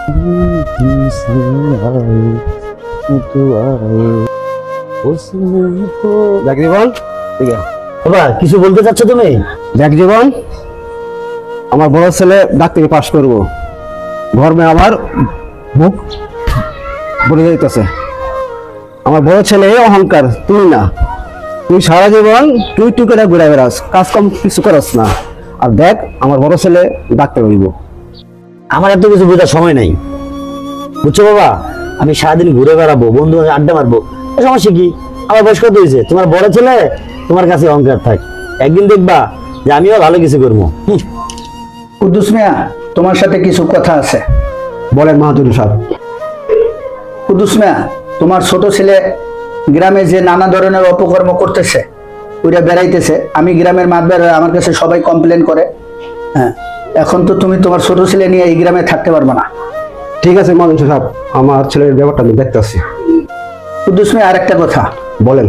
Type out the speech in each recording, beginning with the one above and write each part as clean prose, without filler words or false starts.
দেখ জীবন, বাবা কিছু বলতে চাচ্ছ তুমি? দেখ জীবন, আমার বড় ছেলে ডাক্তারি পাশ করবো, ঘরমে আমার বুক ভরে যাইতেছে। আমার বড় ছেলে অহংকার, তুই না। তুই সারা জীবন তুই করে ঘুরে বেড়াস, কাজ কম কিছু করস না। আর দেখ আমার বড় ছেলে ডাক্তার হইব। আমার এত কিছু বোঝার সময় নাই, বুঝছো বাবা? আমি সারাদিন ঘুরে বেড়াবো, বন্ধু আড্ডা মারবো, সমস্যা কি? আমার বয়স কত হয়েছে? তোমার বড় ছেলে তোমার কাছে অহংকার থাক, একদিন দেখবা যে আমিও ভালো কিছু করবো। কুদ্দুস মিয়া, তোমার সাথে কিছু কথা আছে। বলেন মাহাতুর সাহেব। কুদ্দুস মিয়া, তোমার ছোট ছেলে গ্রামে যে নানা ধরনের অপকর্ম করতেছে, ওইটা বেড়াইতেছে। আমি গ্রামের মাতবার, আমার কাছে সবাই কমপ্লেন করে। হ্যাঁ, এখন তো তুমি তোমার ছোট ছেলে নিয়ে এই গ্রামে থাকতে পারবে না। ঠিক আছে মাহাতুর সাহেব, আমার ছেলের ব্যাপারটা আমি দেখতে আসছি। কুদ্দুস মিয়া, আর একটা কথা। বলেন।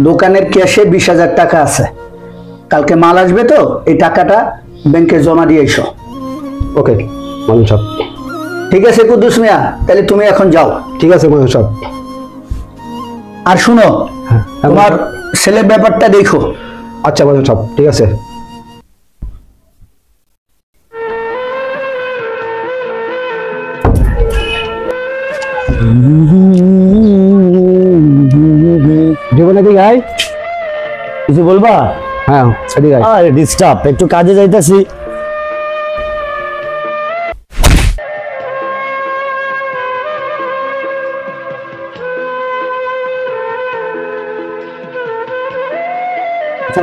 দোকানের ক্যাশে 20,000 টাকা আছে, কালকে মাল আসবে তো এই টাকাটা ব্যাংকে জমা দিয়ে এসো। ওকে মাহাতুর সাহেব। ঠিক আছে কুদ্দুস মিয়া, তাহলে তুমি এখন যাও। ঠিক আছে মাহাতুর সাহেব। আর শুনো, তোমার ছেলের ব্যাপারটা দেখো। আচ্ছা মাহাতুর সাহেব, ঠিক আছে। জীবনে দিকে আয়, কিছু বলবা? হ্যাঁ সেদিকে আয়। আরে ডিস্টার্ব, একটু কাজে যাইতাছি।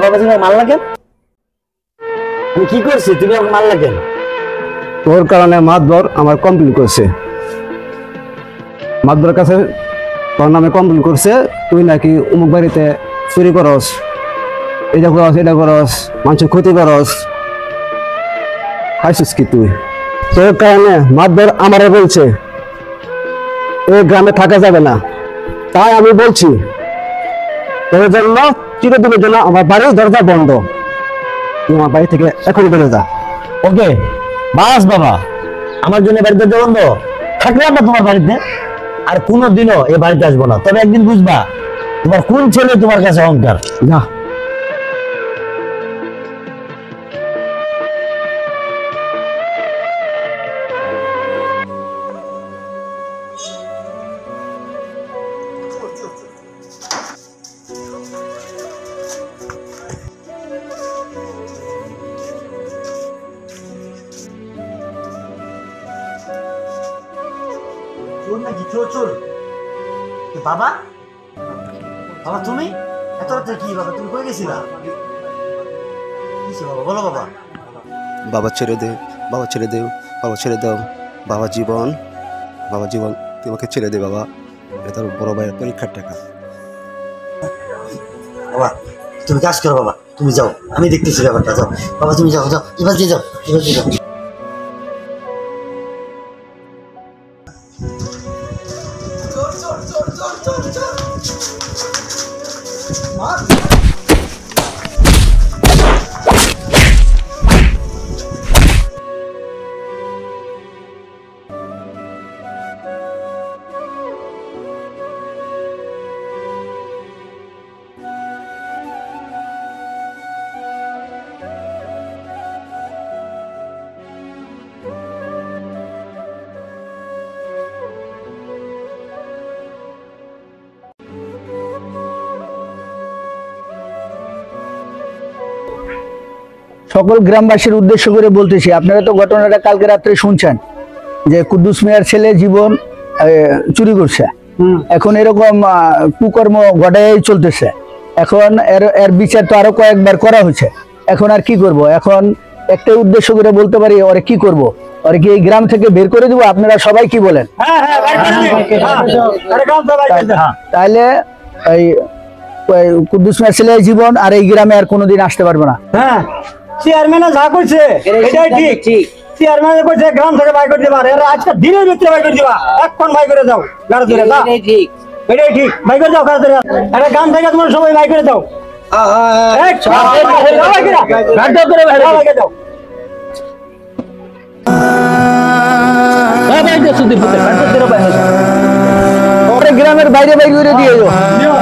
বাবা তুমি মারলা কেন? আমি কি করছি তুমি আমাকে মারলা কেন? তোর কারণে মাতবর আমার কমপ্লেন করছে। মাতবরের কাছে তোর নামে কমপ্লেন করছে, তুই নাকি অমুক বাড়িতে চুরি করস, এটা করস, এটা করস, মানুষের ক্ষতি করস। খাইছিস কি তুই? তোর কারণে মাতবর আমারে বলছে এই গ্রামে থাকা যাবে না। তাই আমি বলছি তোর জন্য চিরদিনের জন্য আমার বাড়ির দরজা বন্ধ। তুই আমার বাড়ি থেকে এখনই বেরো যা। ওকে বাস বাবা, আমার জন্য বাড়িতে বন্ধ থাকলাম না তোমার বাড়িতে, আর কোনোদিনও এ বাড়িতে আসবো না। তবে একদিন বুঝবা তোমার কোন ছেলে তোমার কাছে অহংকার। যা। বাবা, বাবা তুমি এত রাতে কি? বাবা তুমি কই গেছিলা? বাবা বলো বাবা। বাবা ছেড়ে দে, বাবা ছেড়ে দে, বাবা ছেড়ে দাও। বাবা জীবন, বাবা জীবন তোমাকে ছেড়ে দে বাবা, এটা তোর বড় ভাইয়ের পরীক্ষার টাকা। বাবা তুমি কাজ করো, বাবা তুমি যাও, আমি দেখতেছি ব্যাপারটা। যাও বাবা, তুমি যাও, যাও এবার দিয়ে যাও, এবার দিয়ে যাও। সকল গ্রামবাসীর উদ্দেশ্য করে বলতেছি, আপনারা তো ঘটনাটা কালকে রাত্রে শুনছেন যে কুদ্দুস মিয়ার ছেলে জীবন চুরি করছে। এখন এরকম কুকর্ম ঘটাই চলতেছে। এখন এর বিচার তো আরো কয়েকবার করা হয়েছে। এখন আর কি করব? এখন একটাই উদ্দেশ্য করে বলতে পারি, ওরে কি করব? ওরে কি এই গ্রাম থেকে বের করে দিব? আপনারা সবাই কি বলেন? তাহলে এই কুদ্দুস মিয়ার ছেলে জীবন আর এই গ্রামে আর কোনোদিন আসতে পারবে না। হ্যাঁ, চেয়ারম্যান যা কইছে এটাই ঠিক। চেয়ারম্যান কইছে গ্রাম থেকে বাই করে দিবা, এর আজকে দিনের ভিতরে বাই করে দিবা। এখন বাই করে দাও, গাড়ি ধরে দাও। এটাই ঠিক, এটাই ঠিক, বাই করে দাও গাড়ি ধরে। আরে গ্রাম থেকে তোমরা সবাই বাই করে দাও। এক গাড়ি ধরে বাইরে দাও। প্রস্তুতি পুতে কাটতে তেরো পাই না ওরে গ্রামের বাইরে বাইরে করে দিয়ে যাও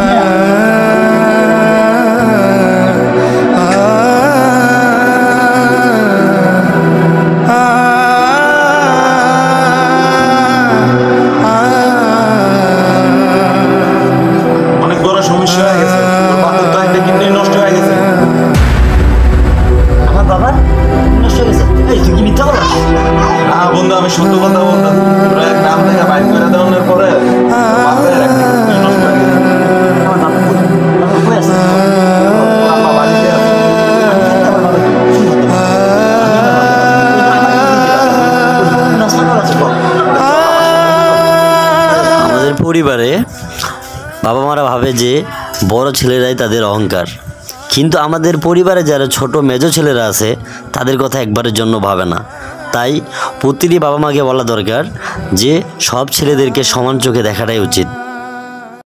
অনেক বড় সমস্যা হয়ে গেছে ওর বাপের তো একটা কিডনি নষ্ট হয়ে গেছে। আমার বাবার নষ্ট হয়ে গেছে? এই তুই কি মিথ্যা বলিস? না বন্ধু আমি সত্য কথা বলতাম, পুরো গ্রাম থেকে বাইর করে দেওয়ার পরে ওর বাপের একটা কিডনি নষ্ট হয়ে গেছে। আমার বাবা কই? বাবা কই আছে? ওর আম্মা বাড়িতে আছে। আমি থাকতে আমার বাবা কি করতে পারবো? আমাদের পরিবারে বাবা মারা ভাবে যে বড় ছেলেরাই তাদের অহংকার, কিন্তু আমাদের পরিবারে যারা ছোট মেজো ছেলেরা আছে তাদের কথা একবারের জন্য ভাবে না। তাই প্রতিটি বাবা মাকে বলা দরকার যে সব ছেলেদেরকে সমান চোখে দেখাটাই উচিত।